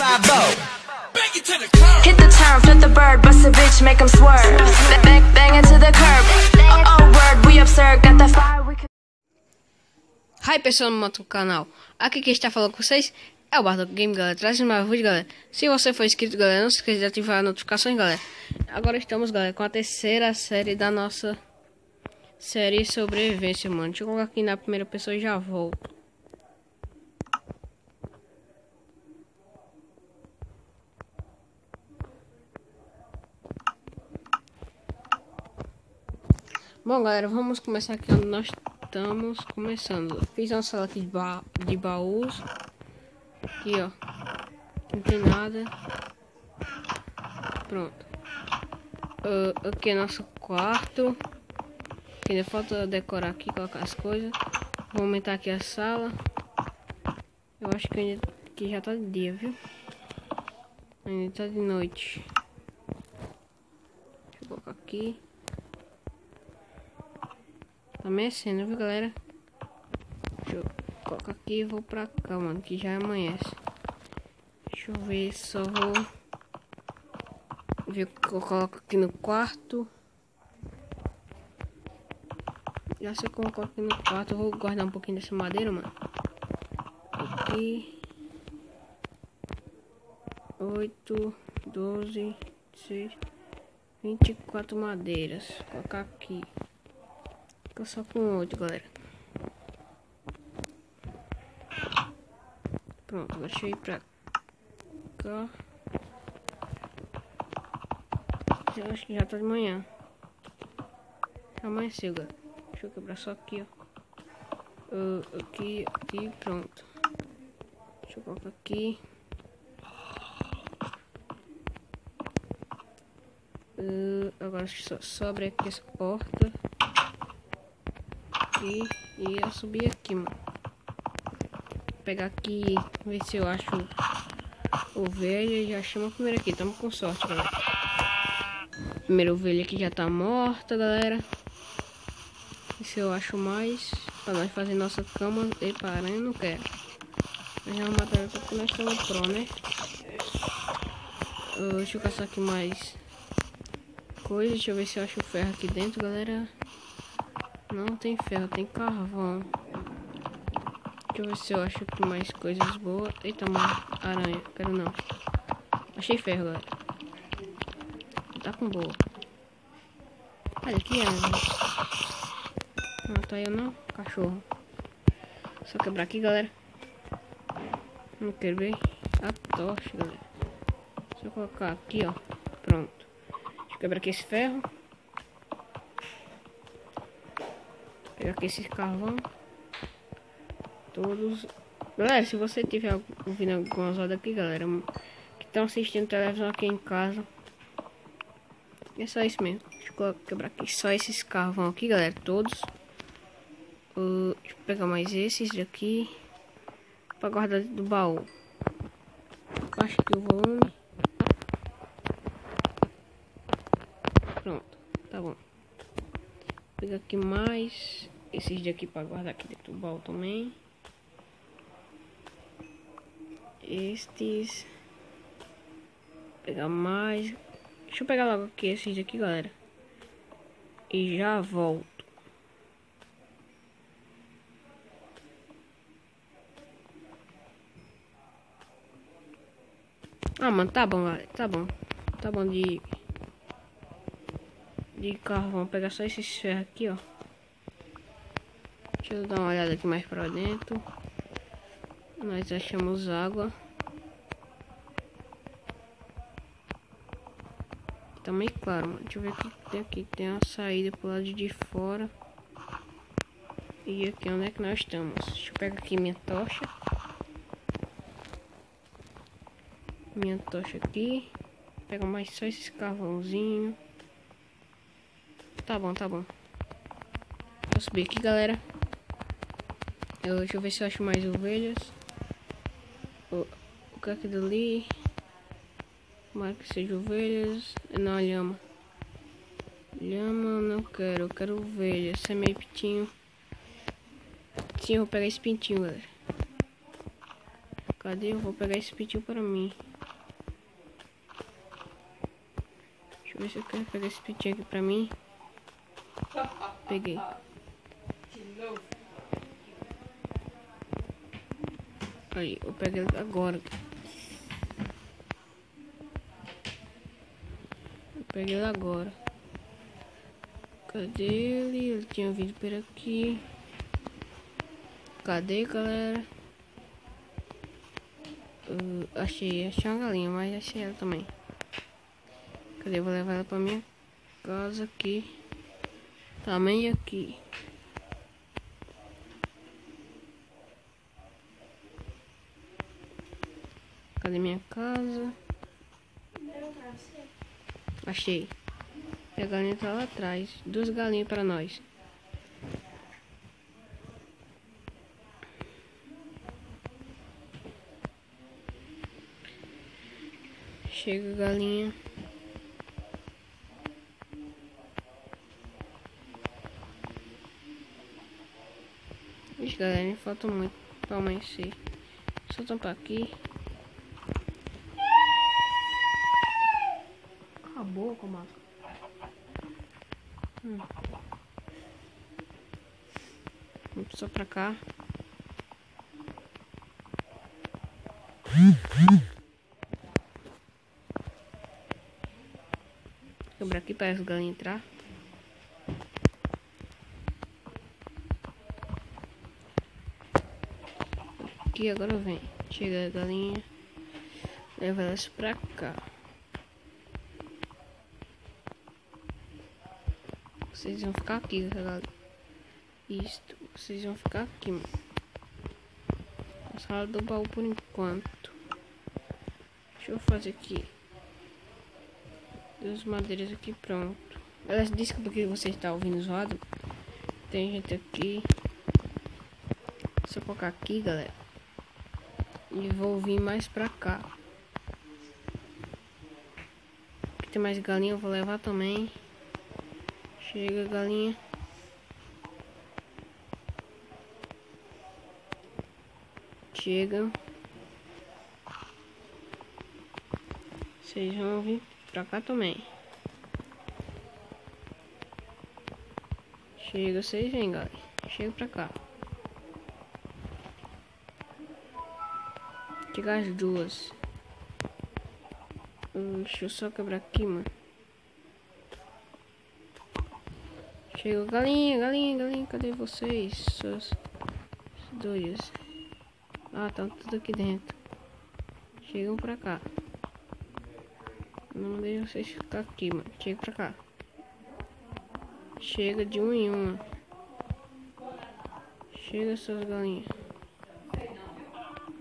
Hit the turn, flip the bird, bust a bitch, make 'em swerve. Bang into the curb. Oh, word, we absurd, got the fire, we can... Hi pessoal no nosso canal, aqui quem está falando com vocês é o Bardock Game, galera, trazendo mais vídeo, galera. Se você for inscrito, galera, não se esqueça de ativar as notificações, galera. Agora estamos, galera, com a terceira série da nossa série sobrevivência, mano. Deixa eu colocar aqui na primeira pessoa e já volto. Bom, galera, vamos começar aqui onde nós estamos começando. Fiz uma sala aqui de baús. Aqui, ó. Não tem nada. Pronto. Aqui é nosso quarto. Ainda falta decorar aqui, colocar as coisas. Vou aumentar aqui a sala. Eu acho que ainda aqui já tá de dia, viu? Ainda tá de noite. Deixa eu colocar aqui. Tá amanhecendo, viu, galera? Deixa eu colocar aqui e vou pra cá, mano, que já amanhece. Deixa eu ver, só vou ver o que eu coloco aqui no quarto. Já sei como eu coloco aqui no quarto. Eu vou guardar um pouquinho dessa madeira, mano. Aqui 8, 12, 6, 24 madeiras. Vou colocar aqui. Fica só com 8, galera. Pronto, agora deixa eu ir pra cá. Eu acho que já tá de manhã. Já amanheceu, galera. Deixa eu quebrar só aqui, ó. Aqui, pronto. Deixa eu colocar aqui. Agora só sobra aqui essa porta. E eu subir aqui, mano. Vou pegar aqui, ver se eu acho ovelha. Já chama a primeira aqui, tamo com sorte, galera. Primeira ovelha aqui já tá morta, galera. E se eu acho mais pra nós fazer nossa cama. E para, eu não quero. Nós vamos matar ela porque nós estamos pro, né? Deixa eu caçar aqui mais coisa. Deixa eu ver se eu acho ferro aqui dentro, galera. Não tem ferro, tem carvão. Deixa eu ver se eu acho aqui mais coisas boas. Eita, mano, aranha, quero não. Achei ferro, galera. Tá com boa. Olha aqui, aranha. Não tá aí não, cachorro. Só quebrar aqui, galera. Não quebrei a tocha, galera. Deixa eu colocar aqui, ó. Pronto. Deixa eu quebrar aqui esse ferro. Pegar aqui esses carvão. Todos. Galera, se você tiver ouvindo algumas horas aqui, galera, que estão assistindo televisão aqui em casa, é só isso mesmo. Deixa eu quebrar aqui só esses carvão aqui, galera, todos. Deixa eu pegar mais esses daqui para guardar do baú. Acho que o volume. Pronto, tá bom. Vou pegar aqui mais esses daqui para guardar aqui dentro do baú também. Estes. Vou pegar mais. Deixa eu pegar logo aqui esses daqui, galera. E já volto. Ah, mano, tá bom, galera. Tá bom. Tá bom de carro. Vamos pegar só esses ferros aqui, ó. Deixa eu dar uma olhada aqui mais pra dentro. Nós achamos água. Tá meio claro, mano. Deixa eu ver o que tem aqui. Tem uma saída pro lado de fora. E aqui onde é que nós estamos? Deixa eu pegar aqui minha tocha. Minha tocha aqui. Pega mais só esses carvãozinhos. Tá bom, tá bom. Vou subir aqui, galera. Deixa eu ver se eu acho mais ovelhas. O que é aquilo ali? Tomara que seja ovelhas. Não, lhama. Lhama não quero. Eu quero ovelha. Esse é meio pintinho. Sim, eu vou pegar esse pintinho, galera. Cadê? Eu vou pegar esse pitinho para mim. Deixa eu ver se eu quero pegar esse pitinho aqui pra mim. Peguei. Aí, eu peguei ele agora. Eu peguei ele agora. Cadê ele? Ele tinha vindo por aqui. Cadê, galera? Achei uma galinha, mas achei ela também. Cadê? Eu vou levar ela pra minha casa aqui. Também aqui. Cadê minha casa? Achei. E a galinha tá lá atrás. 2 galinhas pra nós. Chega, galinha. Ixi, galera, falta muito pra amanhecer. Só tampar aqui. Acabou, comadre. Vamos só pra cá. Quebrar aqui para as galinhas entrar. Aqui agora vem. Chega a galinha. Leva elas pra cá. Vocês vão ficar aqui, galera. Isto. Vocês vão ficar aqui, mano. Na sala do baú por enquanto. Deixa eu fazer aqui 2 madeiras aqui, pronto. Elas desculpa que você está ouvindo zoado. Tem gente aqui. Só colocar aqui, galera. E vou vir mais pra cá. Aqui tem mais galinha, eu vou levar também. Chega, galinha. Chega. Vocês vão vir pra cá também. Chega, vocês vêm, galera. Chega pra cá. Chega as 2. Deixa eu só quebrar aqui, mano. Chega, galinha, galinha, galinha. Cadê vocês? Suas 2. Ah, tá tudo aqui dentro. Chegam pra cá. Não deixa vocês ficar aqui, mano. Chega pra cá. Chega de 1 em 1. Chega, suas galinhas.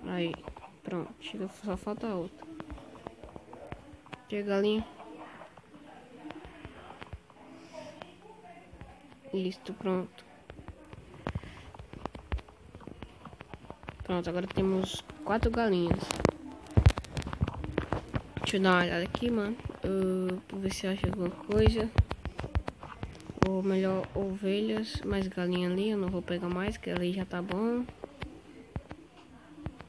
Aí, pronto. Chega, só falta a outra. Chega, galinha. Listo, pronto. Pronto, agora temos 4 galinhas. Deixa eu dar uma olhada aqui, mano. Pra ver se eu acho alguma coisa. Ou melhor, ovelhas. Mais galinha ali, eu não vou pegar mais, que ali já tá bom.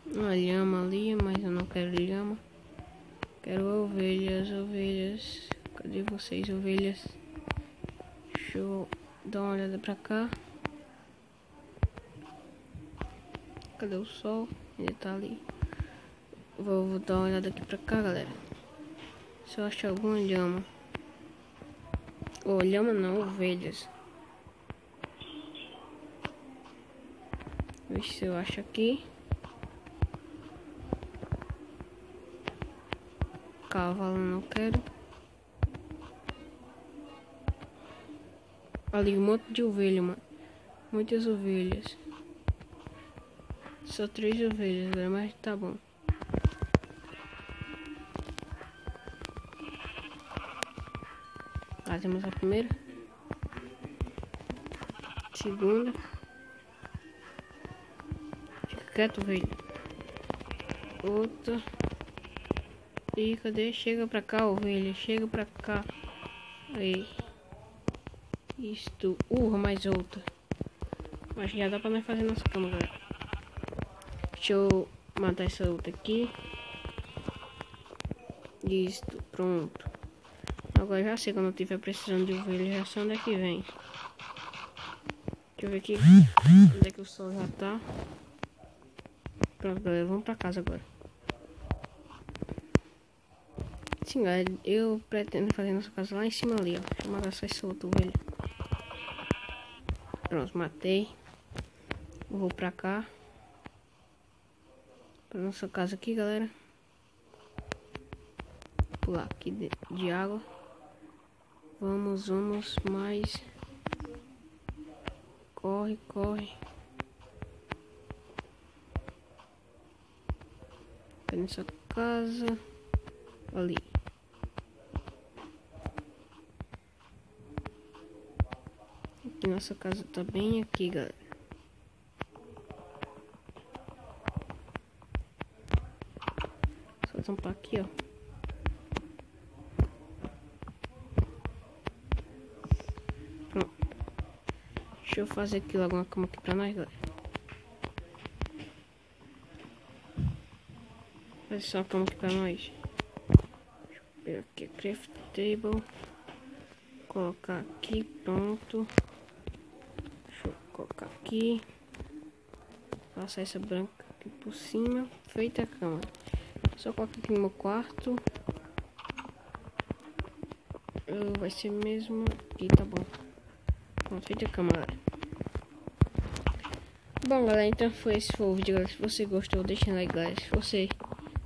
Uma lhama ali, mas eu não quero lhama. Quero ovelhas, ovelhas. Cadê vocês, ovelhas? Deixa eu dar uma olhada pra cá. Cadê o sol? Ele tá ali. Vou dar uma olhada aqui pra cá, galera. Se eu achar alguma lhama. Ou lhama não, ovelhas. Ver se eu acho aqui. Cavalo não quero. Ali um monte de ovelha, mano. Muitas ovelhas. Só 3 ovelhas, galera, mas tá bom. Ah, temos a primeira. Segunda. Fica quieto, velho. Outra. E cadê? Chega pra cá, ovelha. Chega pra cá. Aí. Isto. Mais outra. Acho que já dá pra nós fazer nossa cama, galera. Deixa eu matar essa outra aqui. Isto, pronto. Agora já sei, quando eu estiver precisando de ovelha, já sei onde é que vem. Deixa eu ver aqui onde é que o sol já tá. Pronto, galera, vamos pra casa agora. Sim, galera, eu pretendo fazer nossa casa lá em cima ali, ó. Deixa eu matar só essa outra ovelha. Pronto, matei. Vou pra cá. Pra nossa casa aqui, galera. Pular aqui de água. Vamos, mais. Corre, corre. Tá nessa casa. Ali. Aqui nossa casa tá bem aqui, galera. Só tampar aqui, ó. Pronto. Deixa eu fazer aqui logo uma cama aqui pra nós, galera. Fazer só uma cama aqui pra nós. Deixa eu pegar aqui a craft table. Colocar aqui, pronto. Deixa eu colocar aqui. Passar essa branca aqui por cima. Feita a cama. Só colocar aqui no meu quarto. Vai ser mesmo aqui, tá bom. Pronto, feita a cama, galera. Bom, galera, então foi esse o vídeo, galera. Se você gostou, deixa um like, galera. Se você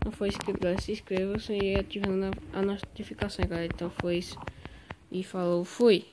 não for inscrito, galera, se inscreva e ativando a notificação, galera. Então foi isso. E falou, fui.